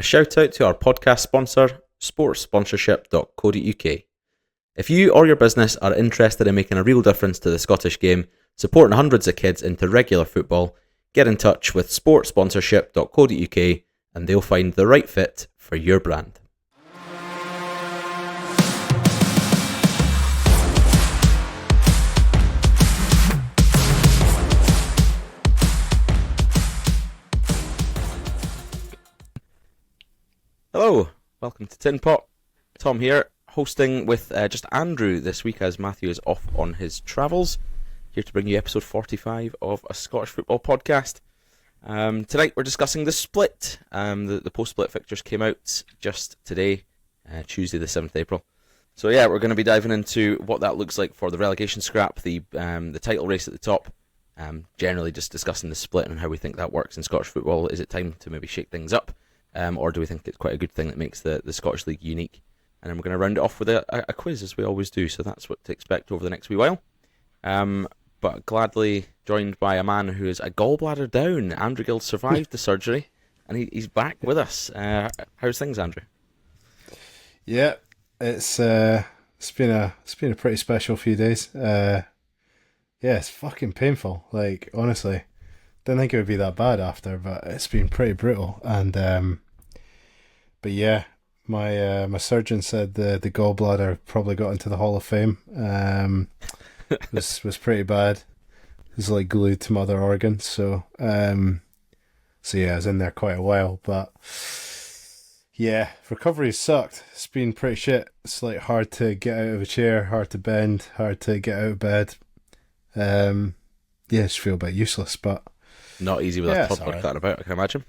A shout out to our podcast sponsor, sportsponsorship.co.uk. If you or your business are interested in making a real difference to the Scottish game, supporting hundreds of kids into regular football, get in touch with sportsponsorship.co.uk and they'll find the right fit for your brand. Hello, welcome to Tin Pot. Tom here, hosting with just Andrew this week as Matthew is off on his travels. Here to bring you episode 45 of a Scottish football podcast. Tonight we're discussing the split. The post-split fixtures came out just today, Tuesday the 7th April. So yeah, we're going to be diving into what that looks like for the relegation scrap, the title race at the top, generally just discussing the split and how we think that works in Scottish football. Is it time to maybe shake things up? Or do we think it's quite a good thing that makes the Scottish League unique? And then we're going to round it off with a quiz, as we always do, so that's what to expect over the next wee while. But gladly joined by a man who is a gallbladder down. Andrew Gill survived the surgery, and he's back with us. How's things, Andrew? Yeah, it's been a pretty special few days. Yeah, it's fucking painful. Like, honestly. Didn't think it would be that bad after, but it's been pretty brutal. And but yeah, my surgeon said the gallbladder probably got into the Hall of Fame. Was pretty bad. It was like glued to my other organs. So yeah, I was in there quite a while. But yeah, recovery sucked. It's been pretty shit. It's like hard to get out of a chair, hard to bend, hard to get out of bed. Yeah, just feel a bit useless, but. Not easy with a toddler cutting about, I can imagine.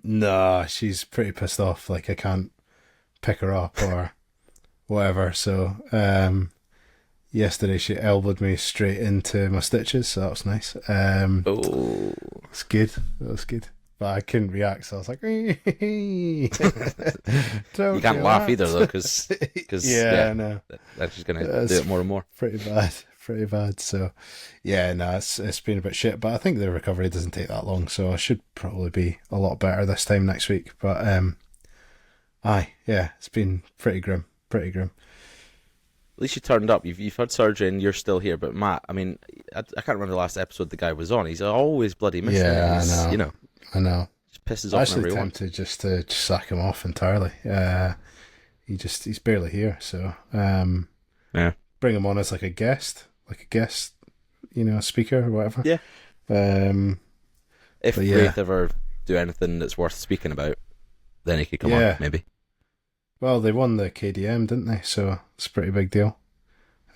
Nah, she's pretty pissed off. Like, I can't pick her up or whatever. So, yesterday she elbowed me straight into my stitches, so that was nice. It's good. That was good. But I couldn't react, so I was like, you can't laugh either, though, because I know. That's just going to do it more and more. Pretty bad. So yeah, no, it's been a bit shit, but I think the recovery doesn't take that long, so I should probably be a lot better this time next week. But it's been pretty grim. At least you turned up. You've had surgery and you're still here. But Matt, I mean, I can't remember the last episode the guy was on. He's always bloody missing. Yeah, I know. Just pisses off everyone. everyone. Tempted just to sack him off entirely. He's barely here, so yeah, bring him on as like a guest, speaker or whatever. Yeah. If yeah. Wraith ever do anything that's worth speaking about, then he could come on, maybe. Well, they won the KDM, didn't they? So it's a pretty big deal.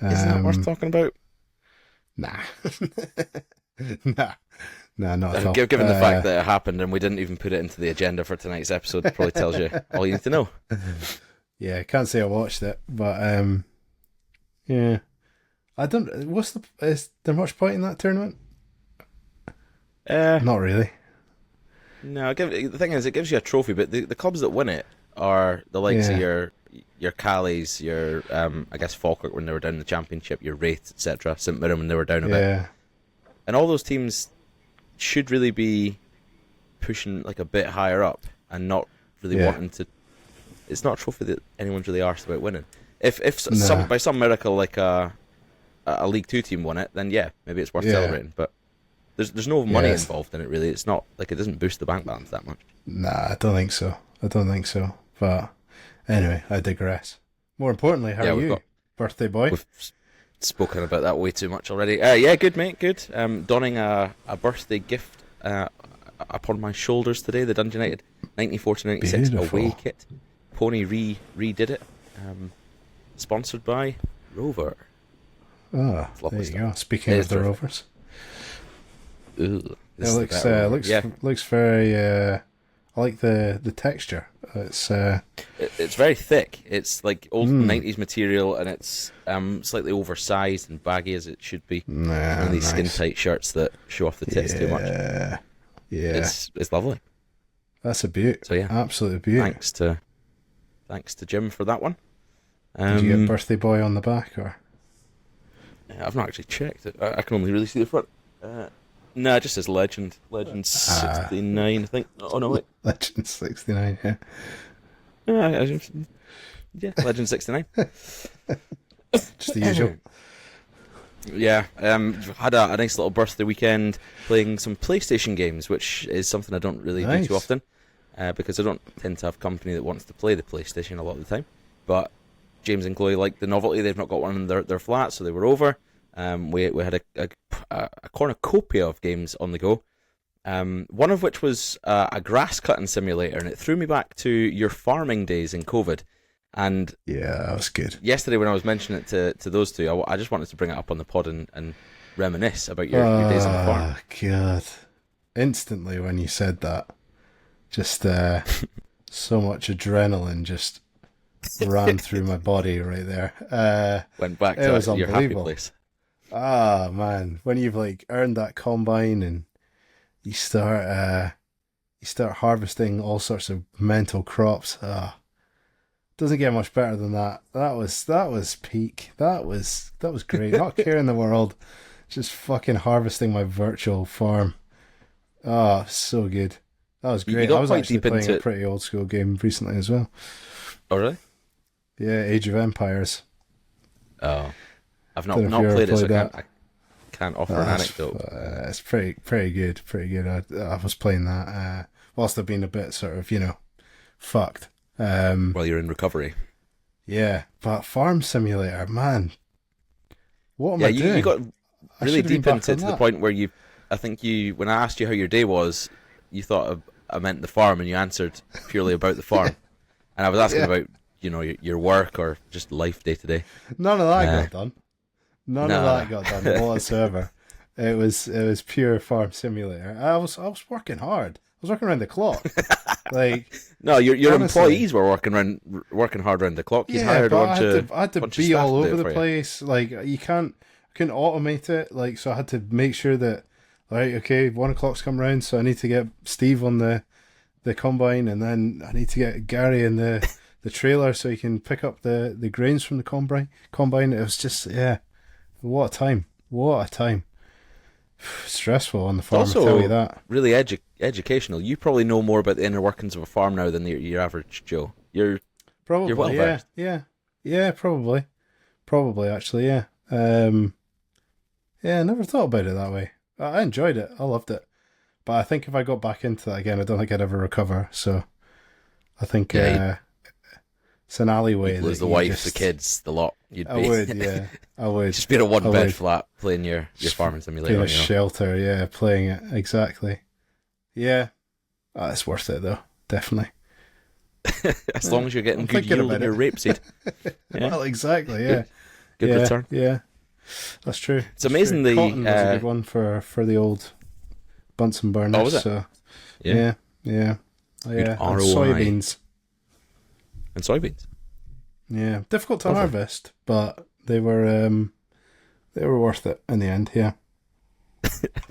Isn't that worth talking about? Nah. Nah, not at all. Given the fact that it happened and we didn't even put it into the agenda for tonight's episode, probably tells you all you need to know. Yeah, I can't say I watched it, but yeah. I don't. Is there much point in that tournament? Not really. No, the thing is, it gives you a trophy, but the clubs that win it are the likes of your Callies, your I guess Falkirk when they were down in the Championship, your Wraith, etc., St Mirren when they were down a bit, and all those teams should really be pushing like a bit higher up and not really wanting to. It's not a trophy that anyone's really arsed about winning. If by some miracle like a League 2 team won it, then yeah, maybe it's worth celebrating. But there's no money involved in it really. It's not like it doesn't boost the bank balance that much. Nah, I don't think so. But anyway, I digress. More importantly, how are you, birthday boy? We've spoken about that way too much already. Yeah, good mate, good. Donning a birthday gift upon my shoulders today. The Dundee United 94-96 away kit. Pony redid it. Sponsored by Rover. Oh, there you go. Speaking of the Rovers. Ooh, it looks very. I like the texture. It's very thick. It's like old 90s material, and it's slightly oversized and baggy as it should be. One of these skin tight shirts that show off the tits too much. Yeah, it's lovely. That's a beaut. So yeah, absolute beaut. Thanks to Jim for that one. Did you get birthday boy on the back or? I've not actually checked it. I can only really see the front. No, it just says Legend. Legend 69, I think. Oh, no, wait. Legend 69, yeah. Yeah, Legend 69. Just the usual. Yeah, had a nice little birthday weekend playing some PlayStation games, which is something I don't really do too often, because I don't tend to have company that wants to play the PlayStation a lot of the time. But James and Chloe liked the novelty. They've not got one in their flat, so they were over. We had a cornucopia of games on the go. One of which was a grass cutting simulator, and it threw me back to your farming days in COVID. And yeah, that was good. Yesterday, when I was mentioning it to those two, I just wanted to bring it up on the pod and reminisce about your days on the farm. God. Instantly when you said that, just so much adrenaline just ran through my body right there. Went back to your happy place. Ah, man. When you've like earned that combine and you start harvesting all sorts of mental crops. Doesn't get much better than that. That was peak. That was great. Not caring in the world, just fucking harvesting my virtual farm. Oh, so good. That was great. I was actually playing a pretty old school game recently as well. Oh, really? Yeah, Age of Empires. Oh, I've not played it, so I can't offer an anecdote. It's pretty good. Pretty good. I was playing that whilst I've been a bit sort of, fucked. While you're in recovery. Yeah, but Farm Simulator, man. What am I doing? You got really deep into it to the point where I think when I asked you how your day was, you thought I meant the farm, and you answered purely about the farm. And I was asking about, your work or just life day to day. None of that got done. None of that got done whatsoever. It was pure Farm Simulator. I was working hard. I was working around the clock. Like, no, your employees were working hard around the clock. I had to be all over the place. Like, I couldn't automate it. Like, so I had to make sure that, right, okay, 1 o'clock's come round, so I need to get Steve on the combine, and then I need to get Gary in the trailer so he can pick up the grains from the combine. It was just, what a time. What a time. Stressful on the farm, also, I'll tell you that. Really educational. You probably know more about the inner workings of a farm now than your average Joe. You're well versed. Yeah, probably actually, yeah. I never thought about it that way. I enjoyed it. I loved it. But I think if I got back into that again, I don't think I'd ever recover. So I think it's an alleyway. You'd lose the wife, the kids, the lot. I would. Just be in a one-bed flat playing your farming simulator. In a shelter, playing it, exactly. Yeah. It's worth it, though. Definitely. As long as you're getting good yield in your rapeseed. Yeah. Well, exactly, yeah. Good return. Yeah. That's true. It's amazing the cotton was a good one for the old Bunsen burners. Oh, was it? So, yeah. And ROI. soybeans. And soybeans. Yeah, difficult to harvest, but they were worth it in the end. Yeah,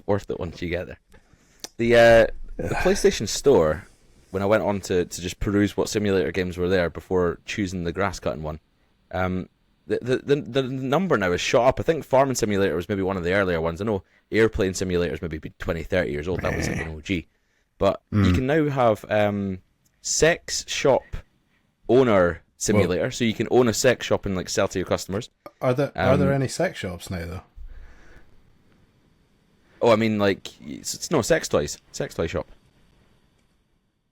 worth it once you get there. The PlayStation Store, when I went on to just peruse what simulator games were there before choosing the grass cutting one, the number now is shot up. I think Farming Simulator was maybe one of the earlier ones. I know Airplane Simulator is maybe 20, 30 years old. That was like an OG. But you can now have sex shop owner simulator, so you can own a sex shop and like sell to your customers. Are there any sex shops now though? Oh, I mean, like, it's no sex toy shop.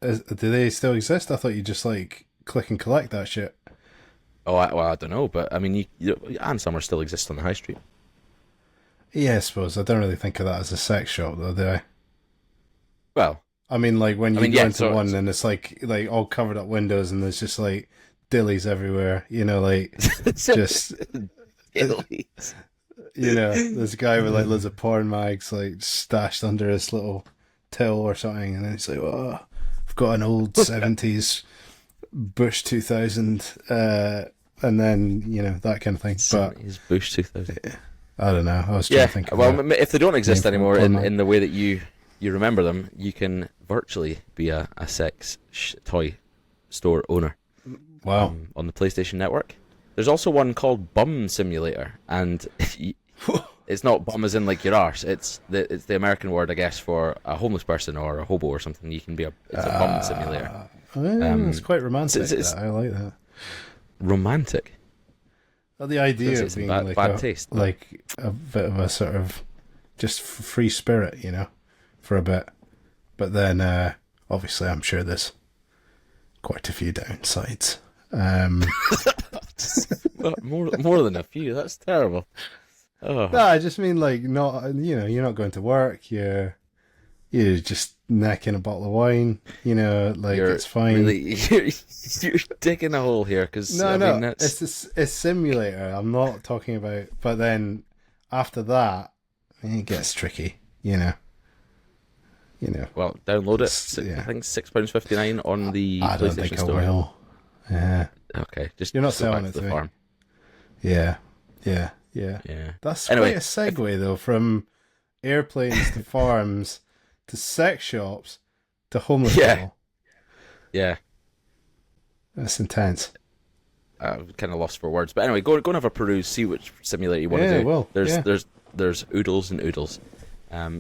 Do they still exist? I thought you just like click and collect that shit. Oh, I don't know, but I mean, and some are still exist on the high street. Yeah, I suppose. I don't really think of that as a sex shop though, do I? Well, I mean, like when you go into one and it's like all covered up windows and there's just like dillies everywhere, like just dillies. There's a guy with like loads of porn mags like stashed under his little till or something, and then he's like, "Oh, I've got an old 70s Bush 2000," and then that kind of thing. 70s Bush 2000. I don't know. I was trying to think. Well, if they don't exist anymore in the way that you remember them, you can virtually be a sex toy store owner. Wow. On the PlayStation Network. There's also one called Bum Simulator, and it's not bum as in like your arse. It's the American word, I guess, for a homeless person or a hobo or something. You can be it's a bum simulator. It's quite romantic. I like that. Romantic. Well, the idea of being bad taste, like a bit of a sort of just free spirit, for a bit. But then, obviously, I'm sure there's quite a few downsides. more than a few. That's terrible. Oh. No, I just mean like not. You're not going to work. You're just necking a bottle of wine. It's fine. Really, you're digging a hole here because it's a simulator. I'm not talking about. But then after that, it gets tricky. Well, download it. I think £6.59 on the I don't PlayStation think Store. I will. Yeah. Okay, you're not selling it to to the me. farm. Yeah. That's quite a segue though, from airplanes to farms to sex shops to homeless people. Yeah. That's intense. I'm kind of lost for words, but anyway, go and have a peruse, see which simulator you want to do. Well, there's oodles and oodles.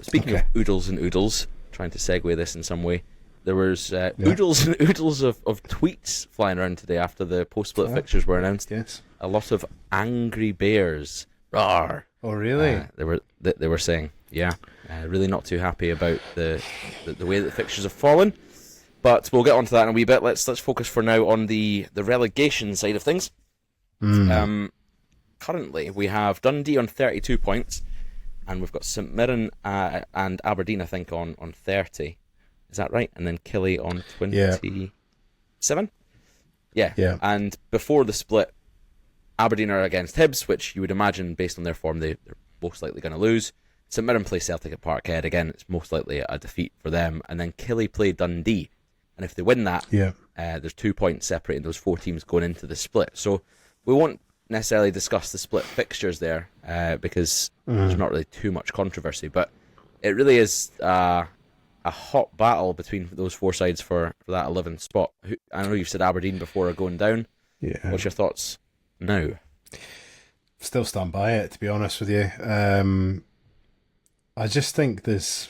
Speaking of oodles and oodles, trying to segue this in some way, there was oodles and oodles of tweets flying around today after the post-split fixtures were announced. Yes. A lot of angry bears. Rawr. Oh, really? They were saying, really not too happy about the way that the fixtures have fallen. But we'll get onto that in a wee bit. Let's focus for now on the relegation side of things. Currently, we have Dundee on 32 points, and we've got St Mirren and Aberdeen, I think, on 30. Is that right? And then Killie on 27? Yeah. And before the split, Aberdeen are against Hibs, which you would imagine, based on their form, they're most likely going to lose. St Mirren play Celtic at Parkhead. Again, it's most likely a defeat for them. And then Killie play Dundee. And if they win that, there's 2 points separating those four teams going into the split. So we won't necessarily discuss the split fixtures there because there's not really too much controversy. But it really is a hot battle between those four sides for that 11th spot. I know you've said Aberdeen before are going down. Yeah. What's your thoughts now? Still stand by it, to be honest with you. I just think there's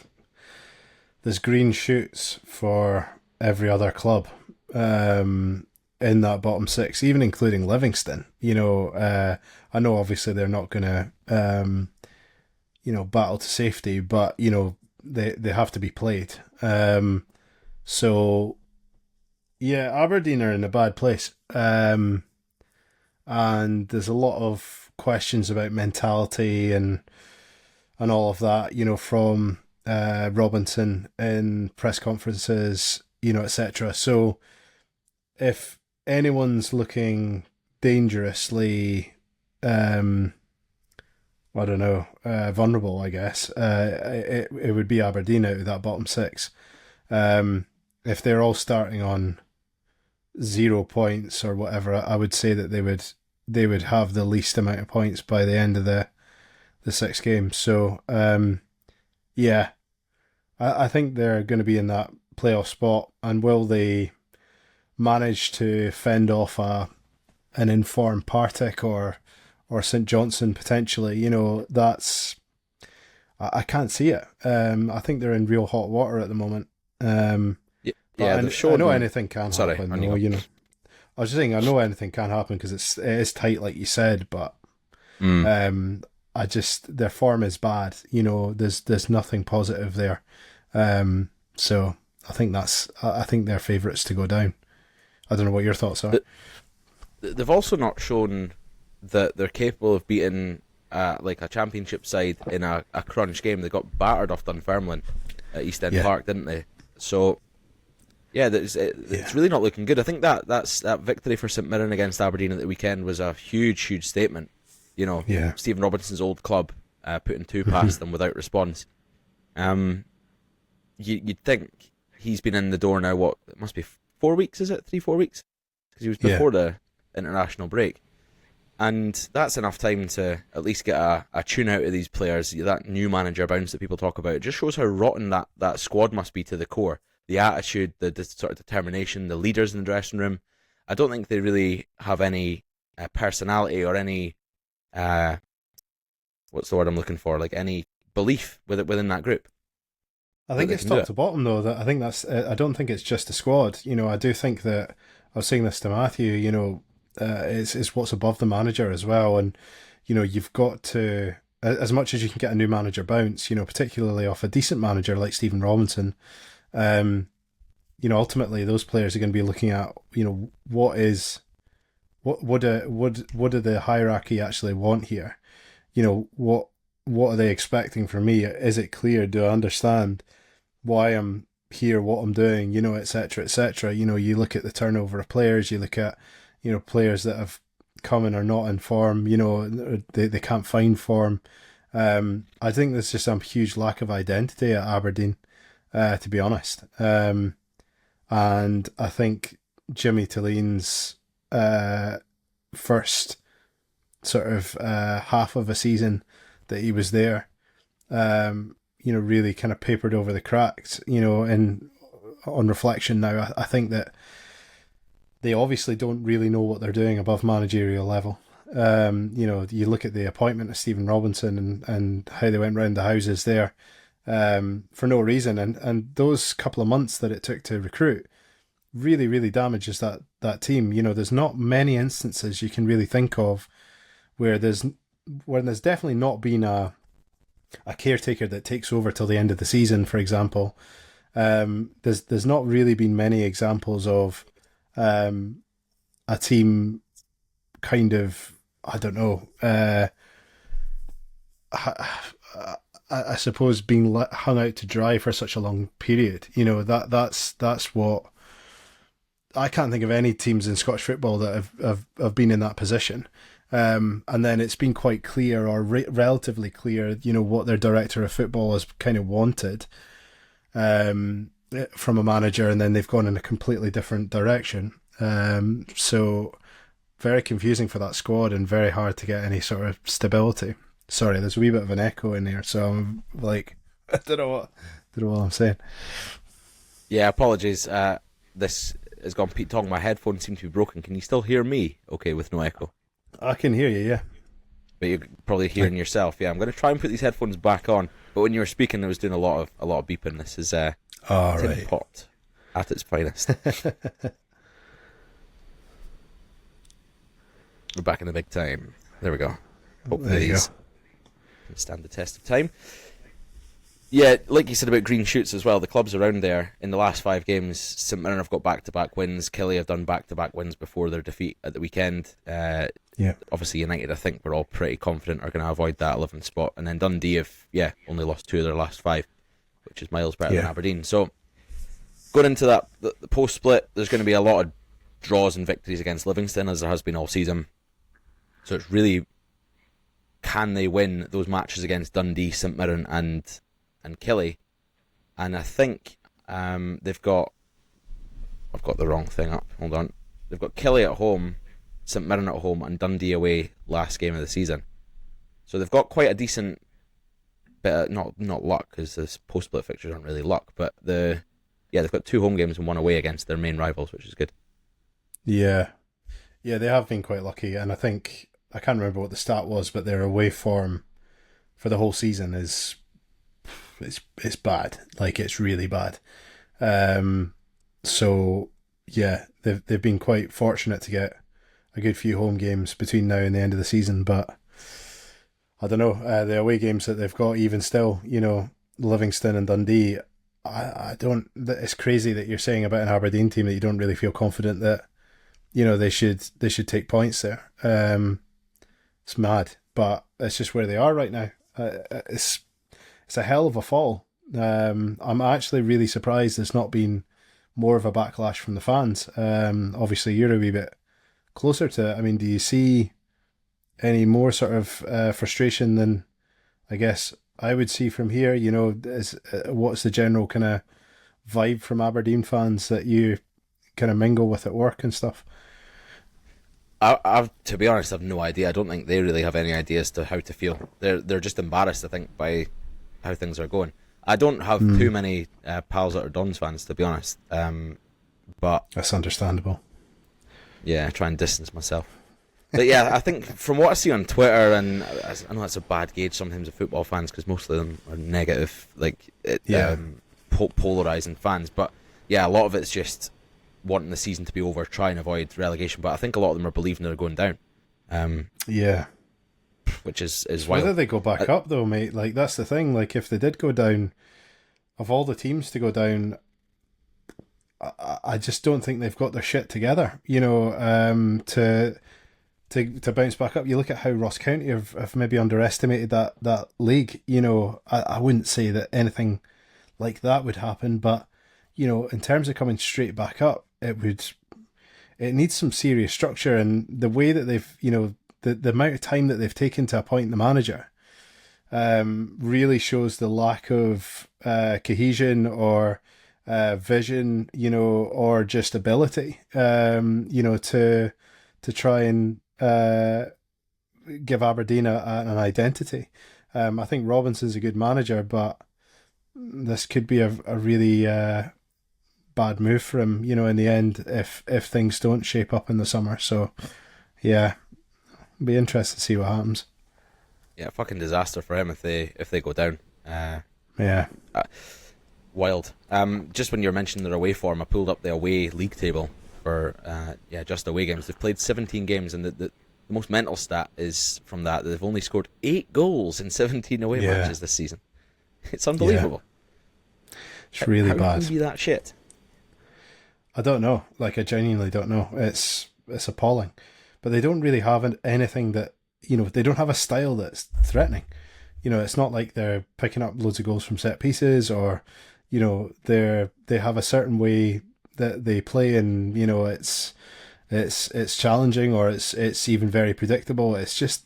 green shoots for every other club in that bottom six, even including Livingston. I know obviously they're not going to battle to safety, but they have to be played. So yeah, Aberdeen are in a bad place. And there's a lot of questions about mentality and all of that, from Robinson in press conferences, etc. So if anyone's looking dangerously, vulnerable, I guess, it would be Aberdeen out of that bottom six. If they're all starting on 0 points or whatever, I would say that they would have the least amount of points by the end of the 6 games. So I think they're going to be in that playoff spot. And will they manage to fend off an informed Partick or St Johnstone potentially? That's I can't see it. I think they're in real hot water at the moment. I know anything can happen. I was just saying I know anything can happen because it is tight, like you said. But their form is bad. There's nothing positive there. So I think they're favourites to go down. I don't know what your thoughts are. They've also not shown that they're capable of beating like a championship side in a crunch game. They got battered off Dunfermline at East End Park, didn't they? So it's really not looking good. I think that victory for St Mirren against Aberdeen at the weekend was a huge statement. Stephen Robinson's old club putting 2 past them without response. You'd think he's been in the door now, what, it must be 4 weeks, is it? 3-4 weeks? Because he was before the international break. And that's enough time to at least get a tune out of these players, that new manager bounce that people talk about. It just shows how rotten that squad must be to the core. The attitude, the sort of determination, the leaders in the dressing room. I don't think they really have any personality or any what's the word I'm looking for? Like any belief within that group. I think it's top to bottom though. That I think that's. I don't think it's just the squad. I do think that I was saying this to Matthew. It's what's above the manager as well, and you've got to, as much as you can get a new manager bounce. Particularly off a decent manager like Stephen Robinson. Ultimately those players are going to be looking at what do the hierarchy actually want here? What are they expecting from me? Is it clear? Do I understand why I'm here, what I'm doing, etc., etc. You look at the turnover of players, you look at, players that have come and are not in form, they can't find form. I think there's just some huge lack of identity at Aberdeen, to be honest. And I think Jimmy Tillene's first sort of half of a season that he was there, really kind of papered over the cracks, and on reflection now, I think that they obviously don't really know what they're doing above managerial level. You look at the appointment of Stephen Robinson and how they went round the houses there for no reason. And those couple of months that it took to recruit really, really damages that team. There's not many instances you can really think of where there's definitely not been a caretaker that takes over till the end of the season, for example. There's not really been many examples of a team kind of, I don't know, I suppose being hung out to dry for such a long period. That's what I can't think of any teams in Scottish football that have been in that position. And then it's been quite clear, or relatively clear, what their director of football has kind of wanted from a manager, and then they've gone in a completely different direction. So very confusing for that squad and very hard to get any sort of stability. Sorry, there's a wee bit of an echo in here, so I'm like, I don't know what I'm saying. Yeah, apologies. This has gone Pete Tong. My headphones seem to be broken. Can you still hear me? Okay, with no echo. I can hear you, yeah. But you're probably hearing yourself. Yeah, I'm going to try and put these headphones back on. But when you were speaking, I was doing a lot of beeping. This is Tin Pot at its finest. We're back in the big time. There we go. Hopefully these can stand the test of time. Yeah, like you said about green shoots as well, the clubs around there, in the last 5 games, St Mirren have got back-to-back wins, Killie have done back-to-back wins before their defeat at the weekend. Obviously United, I think we're all pretty confident are going to avoid that 11th spot, and then Dundee have, only lost 2 of their last 5, which is miles better than Aberdeen. So, going into that, the post-split, there's going to be a lot of draws and victories against Livingston, as there has been all season. So it's really, can they win those matches against Dundee, St Mirren and Killie? And I think they've got, I've got the wrong thing up, hold on. They've got Killie at home, St Mirren at home, and Dundee away last game of the season. So they've got quite a decent bit of, not luck, because the post-split fixtures aren't really luck, but they've got 2 home games and 1 away against their main rivals, which is good. Yeah, they have been quite lucky, and I think, I can't remember what the stat was, but their away form for the whole season is it's bad. Like, it's really bad. So yeah, they've been quite fortunate to get a good few home games between now and the end of the season, but I don't know, the away games that they've got, even still, Livingston and Dundee, I don't, it's crazy that you're saying about an Aberdeen team that you don't really feel confident that they should take points there. It's mad, but it's just where they are right now. It's a hell of a fall. I'm actually really surprised there's not been more of a backlash from the fans. Obviously, you're a wee bit closer to it. I mean, do you see any more sort of frustration than I guess I would see from here? What's the general kind of vibe from Aberdeen fans that you kind of mingle with at work and stuff? I've to be honest, I've no idea. I don't think they really have any idea as to how to feel. They're just embarrassed, I think, by how things are going. I don't have too many pals that are Dons fans, to be honest. But that's understandable. Yeah, I try and distance myself. But yeah, I think from what I see on Twitter, and I know that's a bad gauge sometimes of football fans because most of them are negative, polarizing fans. But yeah, a lot of it's just wanting the season to be over, try and avoid relegation. But I think a lot of them are believing they're going down. Yeah. Which is Whether wild. they go back up though, mate, like that's the thing. Like if they did go down, of all the teams to go down, I just don't think they've got their shit together. To bounce back up. You look at how Ross County have maybe underestimated that league. I wouldn't say that anything like that would happen, but in terms of coming straight back up, it needs some serious structure, and the way that they've the amount of time that they've taken to appoint the manager really shows the lack of cohesion or vision, or just ability, to try and give Aberdeen an identity. I think Robinson's a good manager, but this could be a really bad move for him, in the end, if things don't shape up in the summer. So, yeah, be interested to see what happens. Yeah, fucking disaster for him if they go down. Yeah. Wild. Just when you were mentioning their away form, I pulled up the away league table for just away games. They've played 17 games, and the most mental stat is from that they've only scored 8 goals in 17 away matches this season. It's unbelievable. Yeah. It's really how bad. How can you be that shit? I don't know. Like, I genuinely don't know. It's appalling. But they don't really have anything that, they don't have a style that's threatening. It's not like they're picking up loads of goals from set pieces, or, they have a certain way that they play, and, it's challenging, or it's even very predictable. It's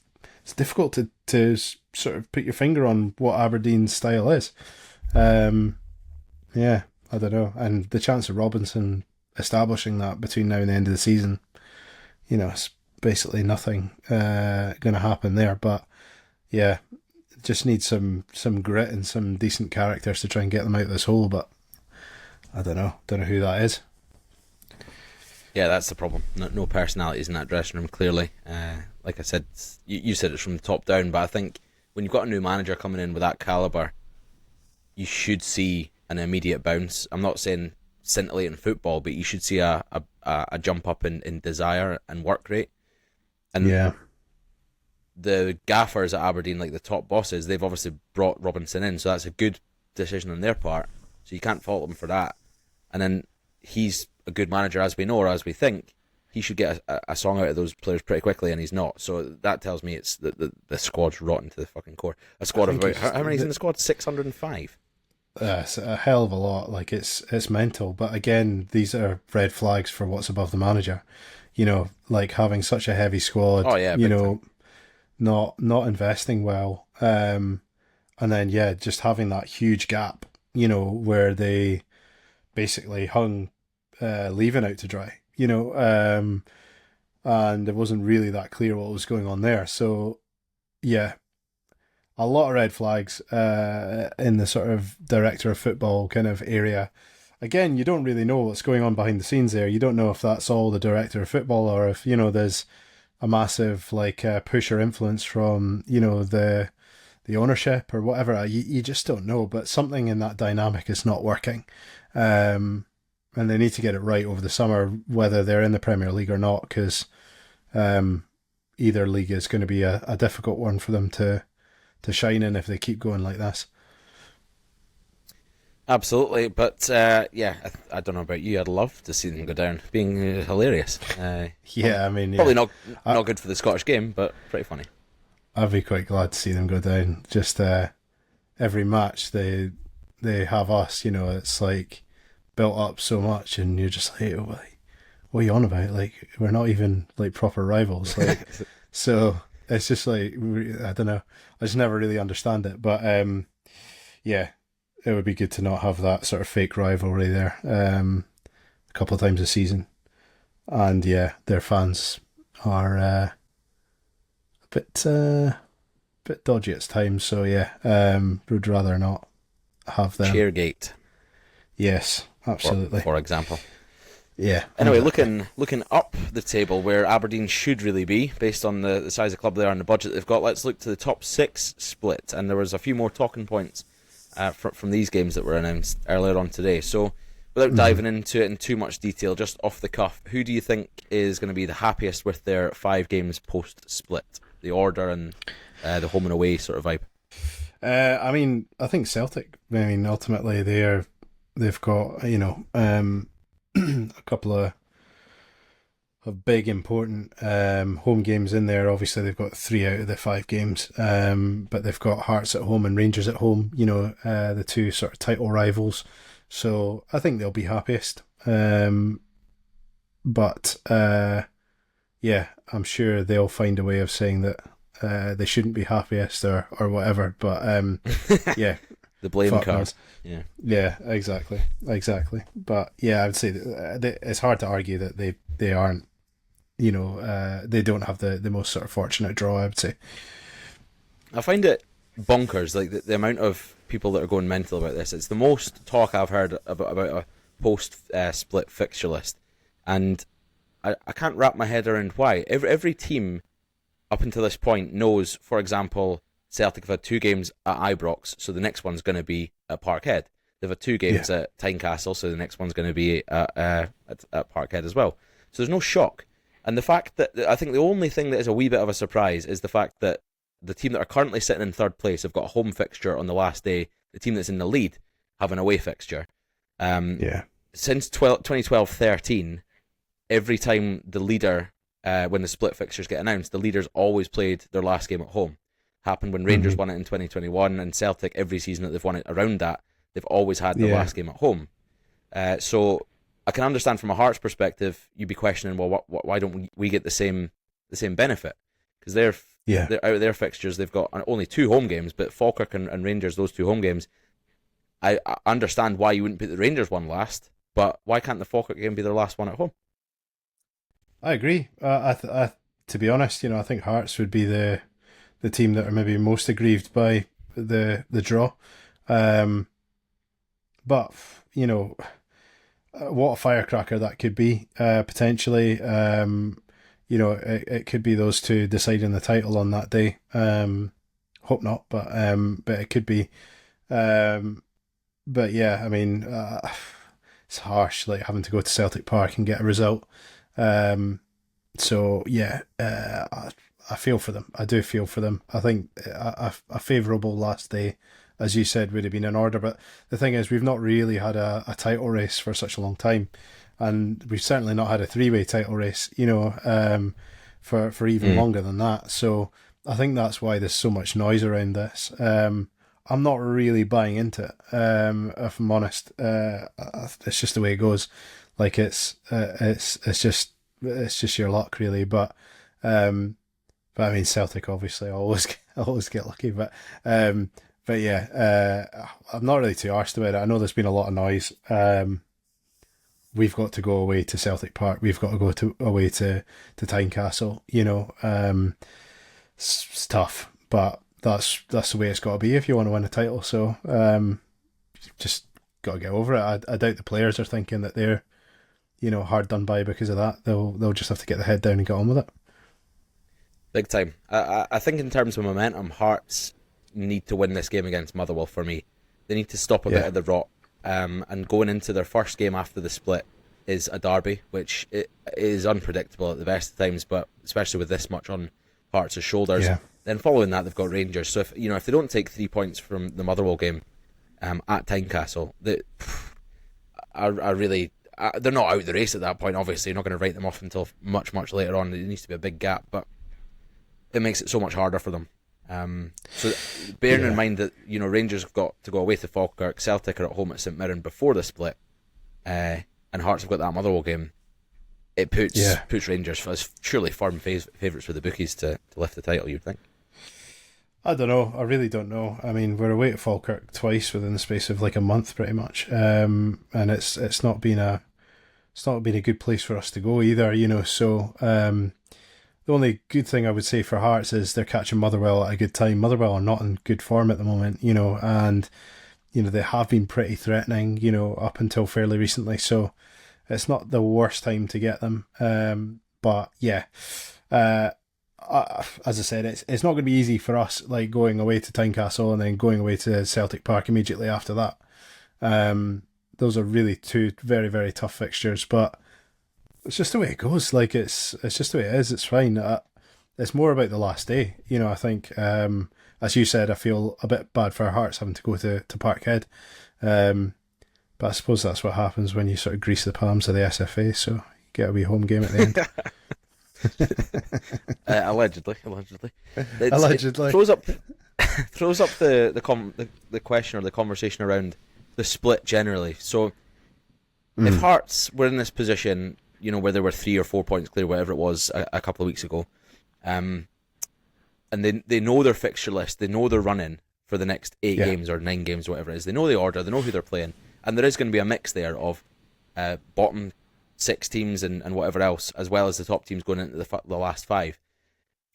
difficult to sort of put your finger on what Aberdeen's style is. Yeah, I don't know. And the chance of Robinson establishing that between now and the end of the season, it's basically nothing going to happen there. But yeah, just need some grit and some decent characters to try and get them out of this hole. But I don't know who that is. Yeah, that's the problem. No personalities in that dressing room, clearly. Like I said, you said it's from the top down, but I think when you've got a new manager coming in with that calibre, you should see an immediate bounce. I'm not saying scintillating football, but you should see a jump up in desire and work rate. And yeah, the gaffers at Aberdeen, like the top bosses, they've obviously brought Robinson in, so that's a good decision on their part. So you can't fault them for that. And then he's a good manager, as we know, or as we think. He should get a song out of those players pretty quickly, and he's not. So that tells me it's the squad's rotten to the fucking core. A squad of about, how many's in the squad? 605. It's a hell of a lot. Like, it's mental. But again, these are red flags for what's above the manager. Like having such a heavy squad. Oh yeah, not investing well. And then just having that huge gap. Where they basically hung leaving out to dry. And it wasn't really that clear what was going on there. So yeah, a lot of red flags in the sort of director of football kind of area. Again, you don't really know what's going on behind the scenes there. You don't know if that's all the director of football, or if there's a massive push or influence from the ownership or whatever. You just don't know. But something in that dynamic is not working, and they need to get it right over the summer, whether they're in the Premier League or not, because either league is going to be a difficult one for them to shine in if they keep going like this. Absolutely, but I don't know about you. I'd love to see them go down. Being hilarious. Probably not good for the Scottish game, but pretty funny. I'd be quite glad to see them go down. Just every match they have us. It's like built up so much, and you're just like, oh, what are you on about? Like, we're not even like proper rivals. Like, so it's just like, I don't know. I just never really understand it. But it would be good to not have that sort of fake rivalry there a couple of times a season. And their fans are a bit dodgy at times. So would rather not have them. Chairgate. Yes, absolutely. For example. Yeah. Anyway, Exactly. looking up the table where Aberdeen should really be, based on the size of club they are and the budget they've got, let's look to the top six split. And there was a few more talking points from these games that were announced earlier on today. So, without Hmm. diving into it in too much detail, just off the cuff, who do you think is going to be the happiest with their 5 games post split? The order and the home and away sort of vibe. I mean, I think Celtic. I mean, ultimately they've got a couple of big important home games in there. Obviously, they've got 3 out of the 5 games, but they've got Hearts at home and Rangers at home. The two sort of title rivals. So I think they'll be happiest. But yeah, I'm sure they'll find a way of saying that they shouldn't be happiest or whatever. But yeah, The blame fuck card. knows. Yeah. Yeah, exactly. But yeah, I would say that it's hard to argue that they aren't. They don't have the most sort of fortunate draw, I would say. I find it bonkers, like the amount of people that are going mental about this. It's the most talk I've heard about a post split fixture list, and I can't wrap my head around why. Every team up until this point knows, for example, Celtic have had 2 games at Ibrox, so the next one's going to be at Parkhead. They've had 2 games Yeah, at Tynecastle, so the next one's going to be at Parkhead as well. So there's no shock. And the fact that I think the only thing that is a wee bit of a surprise is the fact that the team that are currently sitting in third place have got a home fixture on the last day. The team that's in the lead have an away fixture. Um, yeah, since 2012-13, every time the leader, when the split fixtures get announced, the leaders always played their last game at home. Happened when Rangers hmm, won it in 2021, and Celtic, every season that they've won it around that, they've always had their yeah, last game at home. So I can understand from a Hearts perspective, you'd be questioning, well, why don't we get the same benefit? Because yeah. they're out of their fixtures, they've got only 2 home games, but Falkirk and Rangers, those 2 home games, I understand why you wouldn't put the Rangers one last, but why can't the Falkirk game be their last one at home? I agree. To be honest, I think Hearts would be the team that are maybe most aggrieved by the draw. Um, but what a firecracker that could be potentially. It could be those two deciding the title on that day. Hope not, but it could be. Um, but yeah, I mean, it's harsh, like having to go to Celtic Park and get a result. Um, so yeah, I feel for them. I do feel for them. I think a favourable last day, as you said, would have been in order. But the thing is, we've not really had a title race for such a long time, and we've certainly not had a three-way title race. For even Mm. longer than that. So I think that's why there's so much noise around this. I'm not really buying into it. If I'm honest, it's just the way it goes. Like it's just your luck, really. But I mean, Celtic obviously always always get lucky. But yeah, I'm not really too arsed about it. I know there's been a lot of noise. We've got to go away to Celtic Park. We've got to go away to Tynecastle. It's tough, but that's the way it's got to be if you want to win a title. So just got to get over it. I doubt the players are thinking that they're hard done by because of that. They'll just have to get the head down and get on with it. Big time. I think in terms of momentum, Hearts need to win this game against Motherwell for me. They need to stop a bit Yeah, of the rot. And going into their first game after the split is a derby, which it is unpredictable at the best of times, but especially with this much on Hearts' shoulders. yeah, Then following that, they've got Rangers. So if they don't take 3 points from the Motherwell game at Tynecastle, they're not out of the race at that point. Obviously, you're not going to write them off until much later on. There needs to be a big gap, but it makes it so much harder for them. So bearing in yeah, mind that Rangers have got to go away to Falkirk, Celtic are at home at St Mirren before the split, and Hearts have got that Motherwell game. It puts yeah. Rangers as surely firm favourites for the bookies to lift the title. You'd think. I don't know. I really don't know. I mean, we're away at Falkirk twice within the space of like a month, pretty much. And it's not been a good place for us to go either. So the only good thing I would say for Hearts is they're catching Motherwell at a good time. Motherwell are not in good form at the moment, and they have been pretty threatening, up until fairly recently. So it's not the worst time to get them. But yeah, as I said, it's not going to be easy for us, like going away to Tynecastle and then going away to Celtic Park immediately after that. Those are really two very, very tough fixtures, but it's just the way it goes. Like it's just the way it is. It's fine. It's more about the last day. I think, as you said, I feel a bit bad for our Hearts having to go to Parkhead. But I suppose that's what happens when you sort of grease the palms of the SFA, so you get a wee home game at the end. Allegedly. Allegedly. It throws up the question or the conversation around the split generally. So if Hearts were in this position, where they were 3 or 4 points clear, whatever it was, a couple of weeks ago, and they know their fixture list, they know they're running for the next 8 games or 9 games, whatever it is, they know the order, they know who they're playing, and there is going to be a mix there of bottom 6 teams and whatever else, as well as the top teams going into the last 5.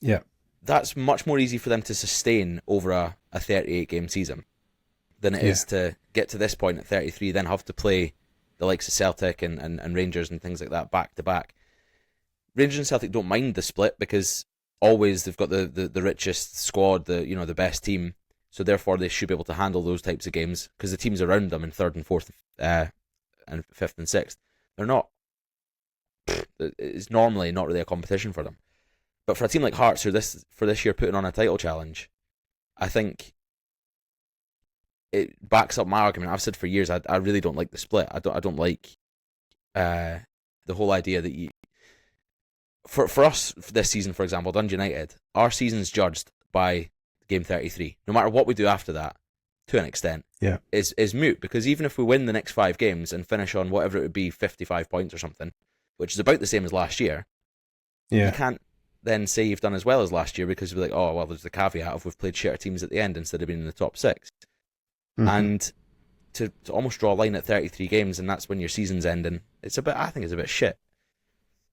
Yeah. That's much more easy for them to sustain over a 38-game season than it is to get to this point at 33, then have to play the likes of Celtic and Rangers and things like that back to back. Rangers and Celtic don't mind the split because always they've got the richest squad, the best team, so therefore they should be able to handle those types of games because the teams around them in 3rd and 4th and 5th and 6th, they're not. It's normally not really a competition for them. But for a team like Hearts, who for this year putting on a title challenge, I think it backs up my argument. I've said for years I really don't like the split. I don't like the whole idea that you. For us this season, for example, Dundee United, our season's judged by game 33. No matter what we do after that, to an extent, is moot, because even if we win the next 5 games and finish on whatever it would be, 55 points or something, which is about the same as last year, you can't then say you've done as well as last year because we're like, oh, well, there's the caveat of we've played shitter teams at the end instead of being in the top 6. And to almost draw a line at 33 games and that's when your season's ending, I think it's a bit shit.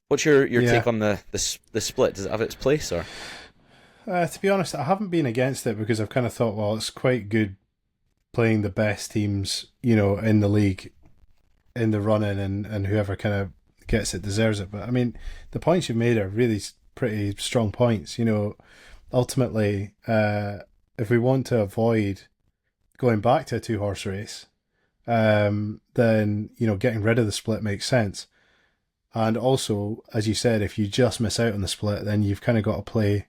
What's your take on the split? Does it have its place? Or to be honest, I haven't been against it because I've kind of thought, well, it's quite good playing the best teams, in the league, in the run-in, and whoever kind of gets it deserves it. But I mean, the points you've made are really pretty strong points. Ultimately, if we want to avoid going back to a 2-horse race, then getting rid of the split makes sense. And also, as you said, if you just miss out on the split, then you've kind of got to play,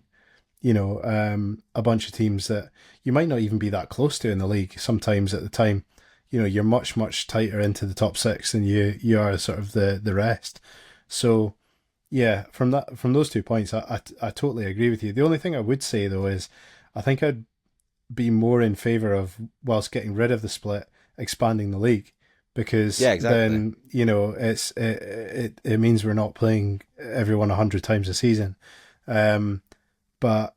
a bunch of teams that you might not even be that close to in the league. Sometimes at the time, you're much, much tighter into the top 6 than you are sort of the rest. So, yeah, from those 2 points, I totally agree with you. The only thing I would say though is, I think I'd be more in favour of, whilst getting rid of the split, expanding the league. Because then, it means we're not playing everyone 100 times a season. But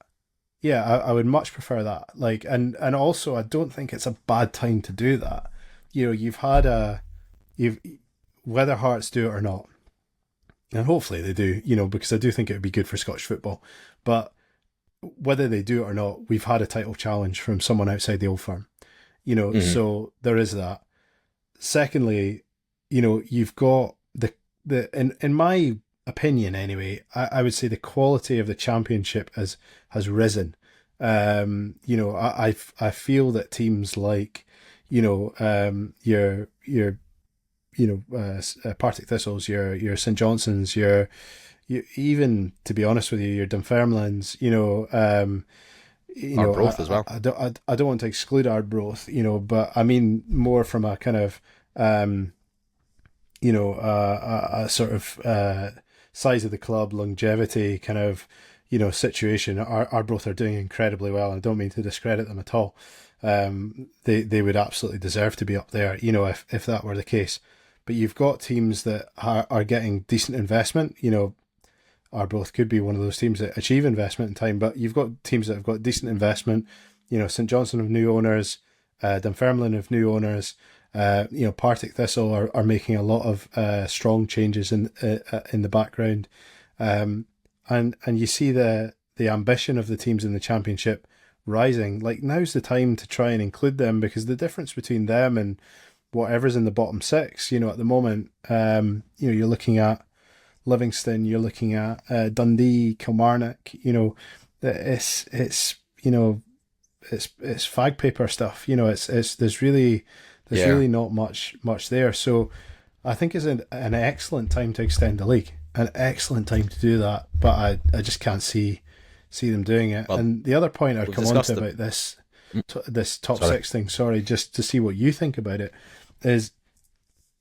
yeah, I would much prefer that. Like, and also I don't think it's a bad time to do that. Whether Hearts do it or not, and hopefully they do, because I do think it would be good for Scottish football. But whether they do it or not, we've had a title challenge from someone outside the Old Firm. So there is that. Secondly, you've got in my opinion anyway, I would say the quality of the championship has risen. I feel that teams like, your Partick Thistles, your St Johnsons, your even, to be honest with you, your Dunfermlines, Arbroath as well. I don't want to exclude Arbroath, but I mean more from a kind of a sort of size of the club, longevity kind of situation. Arbroath are doing incredibly well. I don't mean to discredit them at all. They would absolutely deserve to be up there, if that were the case. But you've got teams that are getting decent investment. Arbroath could be one of those teams that achieve investment in time, but you've got teams that have got decent investment. St Johnstone have new owners, Dunfermline have new owners. Partick Thistle are making a lot of strong changes in the background, and you see the ambition of the teams in the championship rising. Like, now's the time to try and include them, because the difference between them and whatever's in the bottom six. At the moment, you're looking at Livingston, you're looking at Dundee, Kilmarnock. It's fag paper stuff. There's really not much there. So I think it's an excellent time to extend the league, an excellent time to do that. But I just can't see them doing it. Well, and the other point I'd come on to about this top six thing, just to see what you think about it, is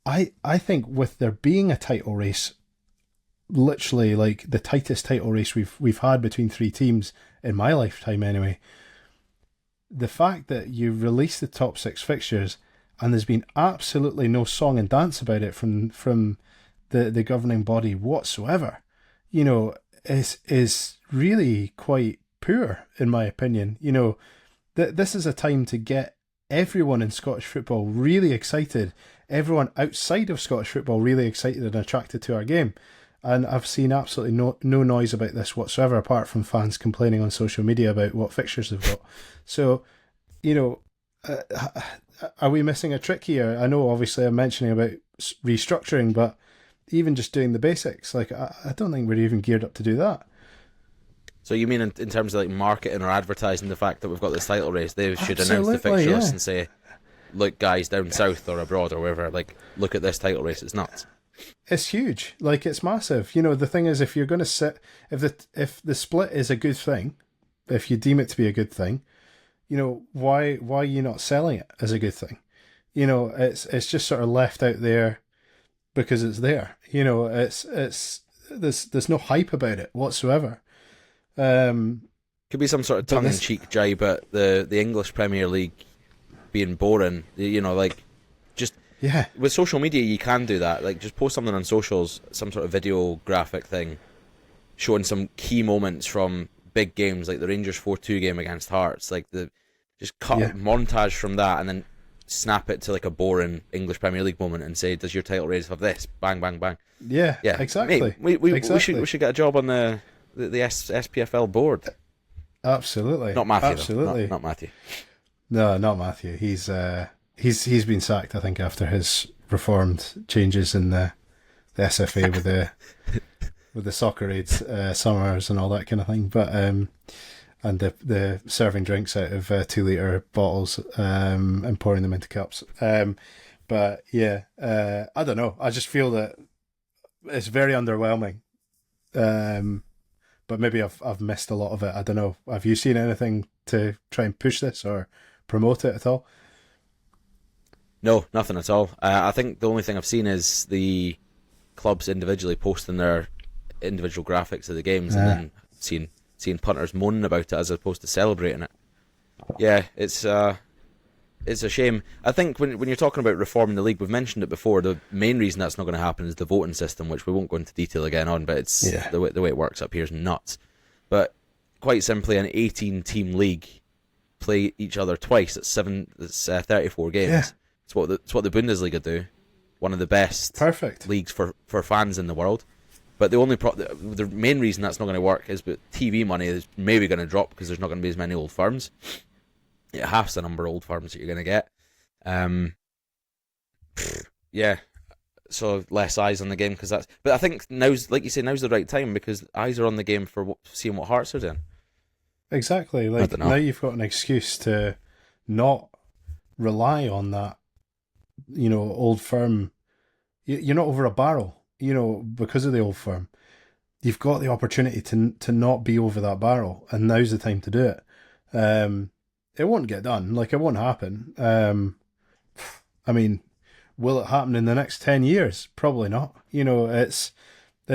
I think with there being a title race, literally like the tightest title race we've had between three teams in my lifetime anyway, the fact that you release the top six fixtures and there's been absolutely no song and dance about it from the governing body whatsoever, is really quite poor in my opinion. This is a time to get everyone in Scottish football really excited, everyone outside of Scottish football really excited and attracted to our game. And I've seen absolutely no noise about this whatsoever, apart from fans complaining on social media about what fixtures they've got. So, are we missing a trick here? I know obviously I'm mentioning about restructuring, but even just doing the basics, like I don't think we're even geared up to do that. So you mean in terms of like marketing or advertising the fact that we've got this title race, they should announce the fixture list and say, look guys down south or abroad or wherever, like look at this title race, it's nuts. It's huge, like it's massive. The thing is, if you're going to sit, if the split is a good thing, if you deem it to be a good thing, why are you not selling it as a good thing? It's just sort of left out there because it's there. There's no hype about it whatsoever. Could be some sort of tongue-in-cheek jibe at the English Premier League being boring. Yeah. With social media, you can do that. Like, just post something on socials, some sort of video graphic thing, showing some key moments from big games, like the Rangers 4-2 game against Hearts. Just cut a montage from that and then snap it to like a boring English Premier League moment and say, "Does your title race have this?" Bang, bang, bang. Yeah. Exactly. Mate, we should get a job on the SPFL board. Absolutely. Not Matthew. Absolutely. Not Matthew. No, not Matthew. He's been sacked, I think, after his reformed changes in the SFA with the soccer aids, summers and all that kind of thing. But and the serving drinks out of 2-litre bottles and pouring them into cups. But yeah, I don't know. I just feel that it's very underwhelming. But maybe I've missed a lot of it. I don't know. Have you seen anything to try and push this or promote it at all? No, nothing at all. I think the only thing I've seen is the clubs individually posting their individual graphics of the games and then seeing punters moaning about it as opposed to celebrating it. Yeah, it's a shame. I think when you're talking about reforming the league, we've mentioned it before, the main reason that's not going to happen is the voting system, which we won't go into detail again on, but it's the way it works up here is nuts. But quite simply, an 18-team league play each other twice. It's 34 games. Yeah. It's what the Bundesliga do. One of the best leagues for fans in the world. But the only the main reason that's not going to work is that TV money is maybe going to drop because there's not going to be as many old firms. Yeah, half the number of old firms that you're going to get. Yeah, so less eyes on the game because that's. But I think now's, like you say, now's the right time because eyes are on the game for seeing what Hearts are doing. Exactly. Like now you've got an excuse to not rely on that. Old firm. You're not over a barrel. Because of the old firm, you've got the opportunity to not be over that barrel, and now's the time to do it. It won't get done. Like, it won't happen. I mean, will it happen in the next 10 years? Probably not. It's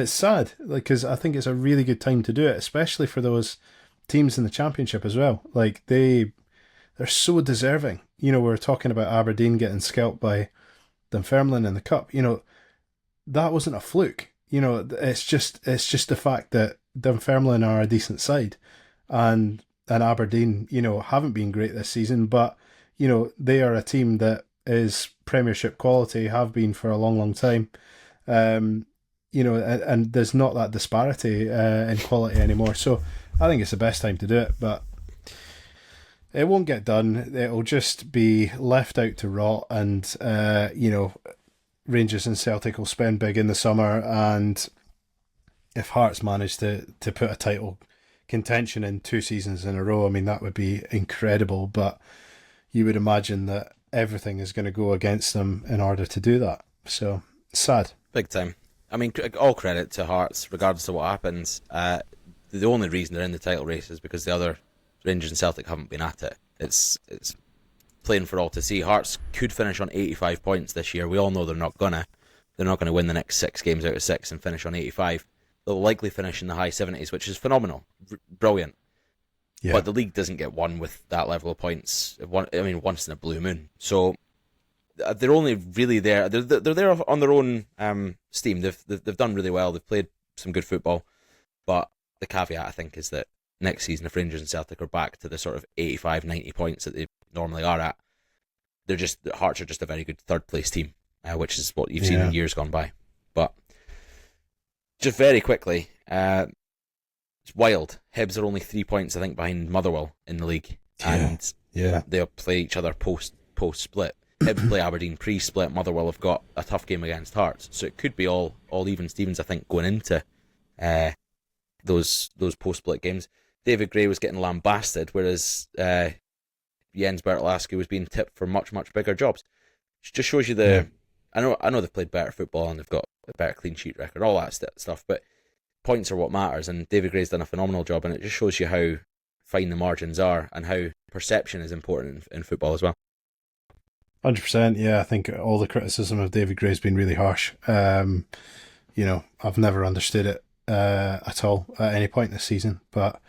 sad, because I think it's a really good time to do it, especially for those teams in the Championship as well. Like, they're so deserving. We're talking about Aberdeen getting scalped by Dunfermline in the Cup. That wasn't a fluke. It's just the fact that Dunfermline are a decent side, and Aberdeen, haven't been great this season, but they are a team that is Premiership quality, have been for a long, long time. And there's not that disparity in quality anymore. So I think it's the best time to do it, but it won't get done. It'll just be left out to rot, and Rangers and Celtic will spend big in the summer, and if Hearts manage to put a title contention in 2 seasons in a row, I mean, that would be incredible, but you would imagine that everything is going to go against them in order to do that. So, sad. Big time. I mean, all credit to Hearts, regardless of what happens. The only reason they're in the title race is because the other Rangers and Celtic haven't been at it. It's plain for all to see. Hearts could finish on 85 points this year. We all know they're not gonna. They're not going to win the next 6 games out of 6 and finish on 85. They'll likely finish in the high 70s, which is phenomenal. Brilliant. Yeah. But the league doesn't get won with that level of points. Once in a blue moon. So they're only really there. They're there on their own steam. They've done really well. They've played some good football. But the caveat, I think, is that next season, if Rangers and Celtic are back to the sort of 85, 90 points that they normally are at, Hearts are just a very good third place team, which is what you've seen in years gone by. But just very quickly, it's wild. Hibs are only 3 points, I think, behind Motherwell in the league, and they'll play each other post split. Hibs play Aberdeen pre-split. Motherwell have got a tough game against Hearts, so it could be all even Stevens, I think, going into those post split games. David Gray was getting lambasted, whereas Jens Bertolaski was being tipped for much bigger jobs. It just shows you I know they've played better football and they've got a better clean sheet record, all that stuff, but points are what matters, and David Gray's done a phenomenal job, and it just shows you how fine the margins are and how perception is important in football as well. 100%, yeah. I think all the criticism of David Gray's been really harsh. I've never understood it at all at any point this season, but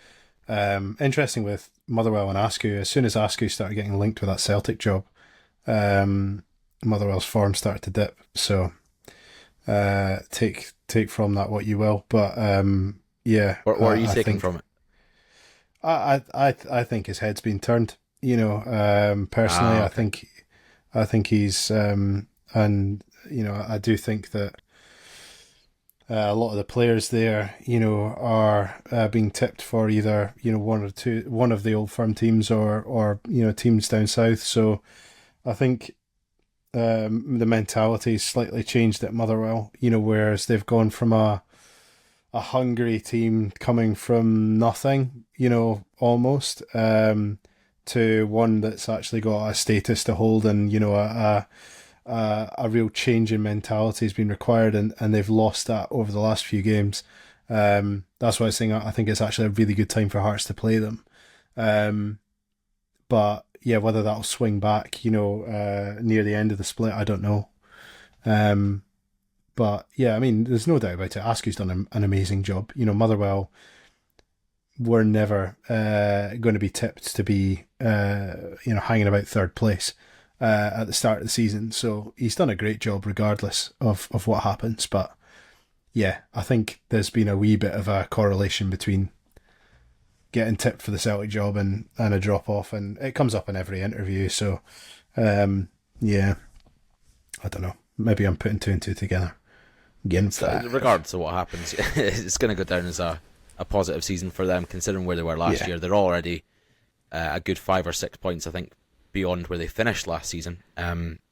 interesting with Motherwell and Askew. As soon as Askew started getting linked with that Celtic job, Motherwell's form started to dip. So take from that what you will, but What are you taking from it? I think his head's been turned. Personally, okay. I think he's and I do think that a lot of the players there, are being tipped for either one of the old firm teams or teams down south. So I think the mentality is slightly changed at Motherwell. Whereas they've gone from a hungry team coming from nothing, almost, to one that's actually got a status to hold, and a real change in mentality has been required, and they've lost that over the last few games. That's why I was saying I think it's actually a really good time for Hearts to play them. But yeah, whether that'll swing back, near the end of the split, I don't know. But yeah, I mean, there's no doubt about it. Askew's done an amazing job. Motherwell were never going to be tipped to be, hanging about third place at the start of the season. So he's done a great job regardless of what happens. But yeah, I think there's been a wee bit of a correlation between getting tipped for the Celtic job and a drop off, and it comes up in every interview. So yeah, I don't know. Maybe I'm putting 2 and 2 together. Regardless of what happens, it's going to go down as a positive season for them, considering where they were last year. They're already a good 5 or 6 points, I think, beyond where they finished last season,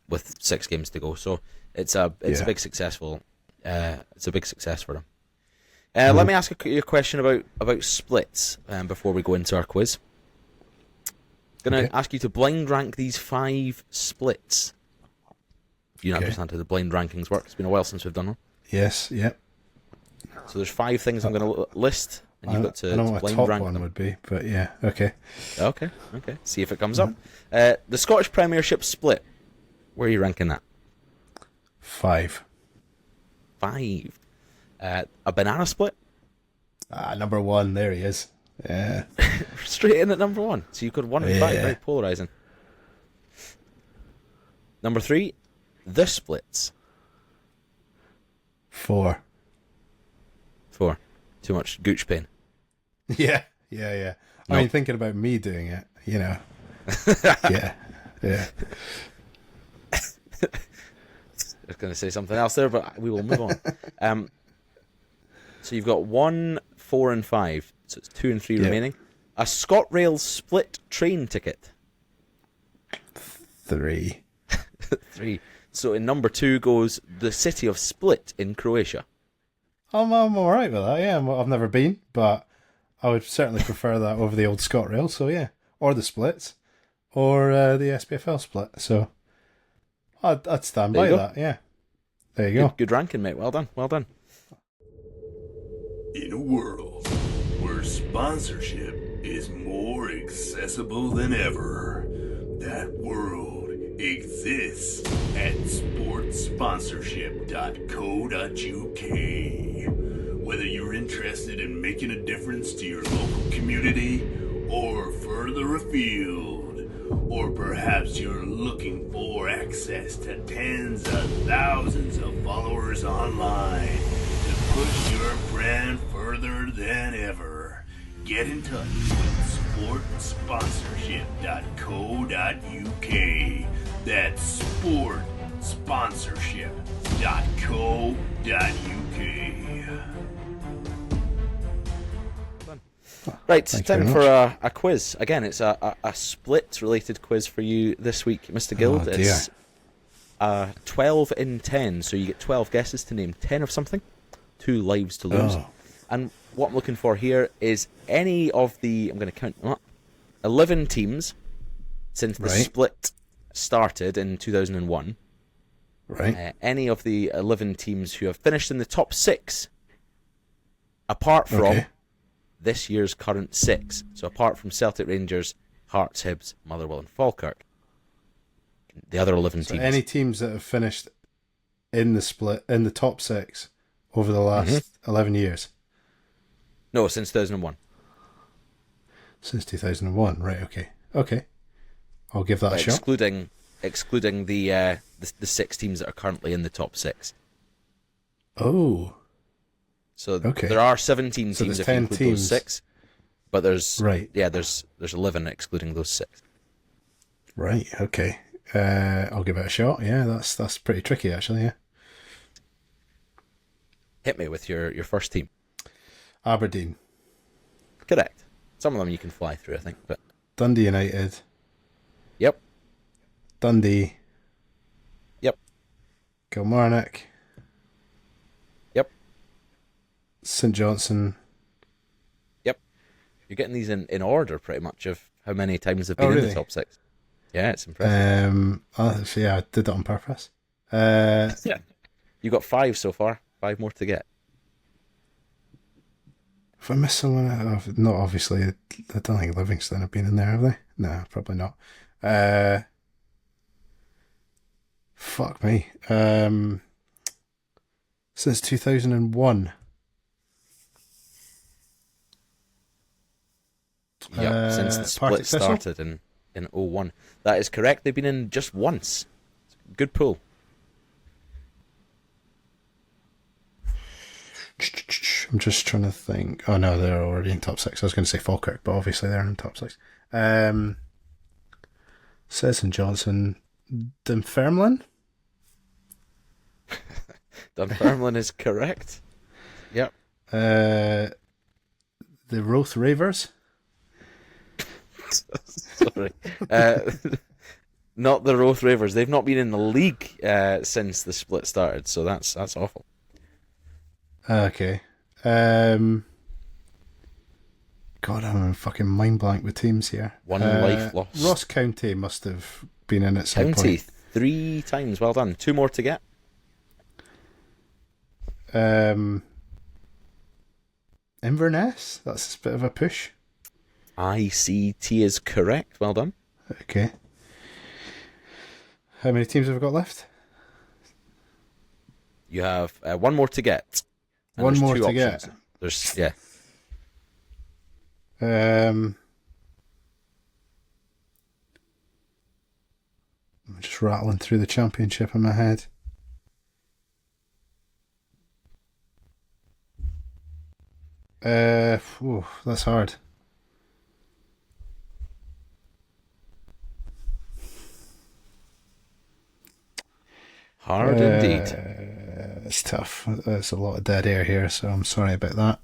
with 6 games to go. So it's a big successful. It's a big success for them. Let me ask you a question about splits before we go into our quiz. Going to ask you to blind rank these 5 splits. If you understand how the blind rankings work, it's been a while since we've done one. Yes, yep. So there's 5 things I'm going to list, and you've got to I don't know what blind top rank one them. would be, but yeah, okay. Okay. See if it comes up. The Scottish Premiership split. Where are you ranking that? 5. 5. A banana split? Number 1. There he is. Yeah. Straight in at number 1. So you've got 1 and 5. Very polarising. Number 3. The splits. 4. 4. Too much gooch pain. Yeah. I mean, thinking about me doing it, yeah. I was going to say something else there, but we will move on. So you've got 1, 4, and 5. So it's 2 and 3 remaining. A ScotRail split train ticket. 3. 3. So in number 2 goes the city of Split in Croatia. I'm alright with that, yeah. I've never been, but I would certainly prefer that over the old ScotRail, so yeah. Or the splits. Or the SPFL split, so I'd stand by that, yeah. There you go. Good ranking, mate. Well done, well done. In a world where sponsorship is more accessible than ever, that world exists at sportsponsorship.co.uk. Whether you're interested in making a difference to your local community or further afield, or perhaps you're looking for access to tens of thousands of followers online to push your brand further than ever, get in touch with sportsponsorship.co.uk. That's sportsponsorship.co.uk. Right, Thank you time very for a quiz. Again, it's a split-related quiz for you this week, Mr. Guild. Oh, dear. It's 12 in 10, so you get 12 guesses to name 10 of something, 2 lives to lose. Oh. And what I'm looking for here is any of the, I'm going to count them up, 11 teams since the split started in 2001. Right. Any of the 11 teams who have finished in the top 6, apart from this year's current 6. So apart from Celtic, Rangers, Hearts, Hibs, Motherwell and Falkirk. The other 11 teams. Any teams that have finished in the split, in the top 6 over the last 11 years? No, since 2001. Since 2001, right, okay. Okay. I'll give that a shot. Excluding the 6 teams that are currently in the top 6. Oh. So there are 17 So teams there's if you 10 include teams. those 6. But there's there's 11 excluding those 6. Right, okay. I'll give it a shot. Yeah, that's pretty tricky actually, yeah. Hit me with your first team. Aberdeen. Correct. Some of them you can fly through, I think, but Dundee United. yep. Dundee. Yep. Kilmarnock. Yep. St Johnstone. Yep. You're getting these in order pretty much of how many times they've been in the top 6. Yeah, it's impressive. Yeah, I did that on purpose. Yeah. You got 5 so far. 5 more to get. If I miss someone, not obviously. I don't think Livingston have been in there, have they? No, probably not. Fuck me. Since 2001. Yeah, since the split started in 01. That is correct. They've been in just once. Good pull. I'm just trying to think. Oh no, they're already in top 6. I was going to say Falkirk, but obviously they're in top 6. Says St Johnson. Dunfermline? Dunfermline is correct. Yep. The Roth Ravers? Sorry. Not the Roth Ravers. They've not been in the league since the split started, so that's awful. Okay. God, I'm fucking mind blank with teams here. One life lost. Ross County must have been in at some County, point. 3 times. Well done. 2 more to get. Inverness? That's a bit of a push. ICT is correct. Well done. Okay. How many teams have we got left? You have 1 more to get. And One there's more 2 to options. get. There's I'm just rattling through the championship in my head. That's hard. hard indeed. It's tough. There's a lot of dead air here, so I'm sorry about that.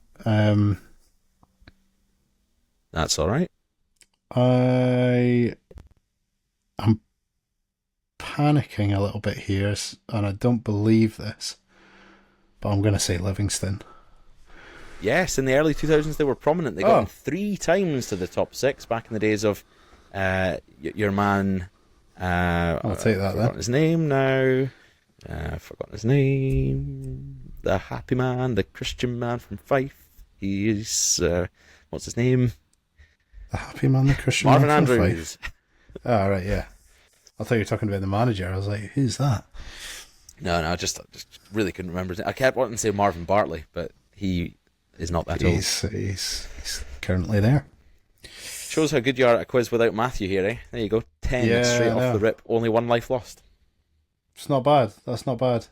That's all right. I'm panicking a little bit here, and I don't believe this, but I'm going to say Livingston. Yes, in the early 2000s they were prominent. They got in 3 times to the top 6 back in the days of your man. I'll take that then. Forgotten his name now. Forgotten his name. The happy man, the Christian man from Fife. He's what's his name? The happy man, the Christian Marvin man from Andrews. Fife. Oh, right, yeah. I thought you were talking about the manager. I was like, who's that? No, I just really couldn't remember his name. I kept wanting to say Marvin Bartley, but he is not that old. He's currently there. Shows how good you are at a quiz without Matthew here, eh? There you go. 10 straight off the rip. Only 1 life lost. It's not bad. That's not bad.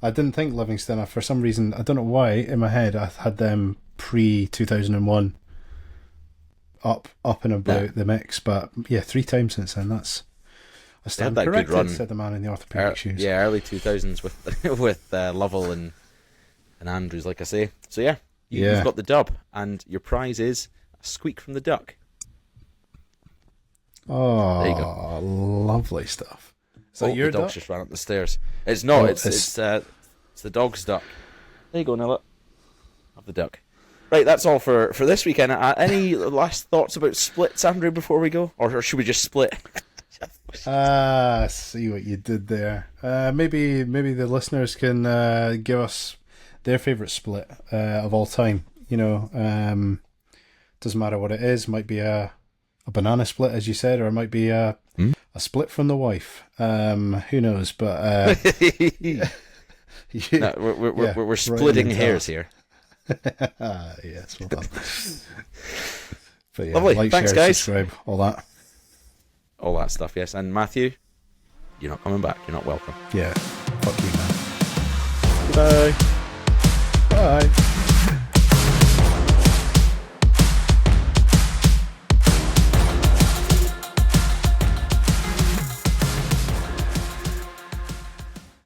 I didn't think Livingston. For some reason, I don't know why, in my head, I had them pre-2001 up and about the mix. But yeah, 3 times since then. I stand that corrected, good run. said the man in the orthopedic shoes. Yeah, early 2000s with Lovell and Andrews, like I say. So yeah, you've got the dub, and your prize is a squeak from the duck. Oh, there you go. Lovely stuff. Is that your the dog's duck? just ran up the stairs. It's not. It's the dog's duck. There you go, Nilla. Of the duck. Right, that's all for this weekend. Any last thoughts about splits, Andrew, before we go, or should we just split? See what you did there. Maybe the listeners can give us their favourite split of all time. You know, doesn't matter what it is. Might be a banana split, as you said, or it might be a split from the wife. Who knows? But no, we're splitting hairs here. Yes, well done. But yeah, lovely. like, Thanks, share, guys. subscribe, all that. All that stuff, yes. And Matthew, you're not coming back. You're not welcome. Yeah, fuck you, man. Goodbye.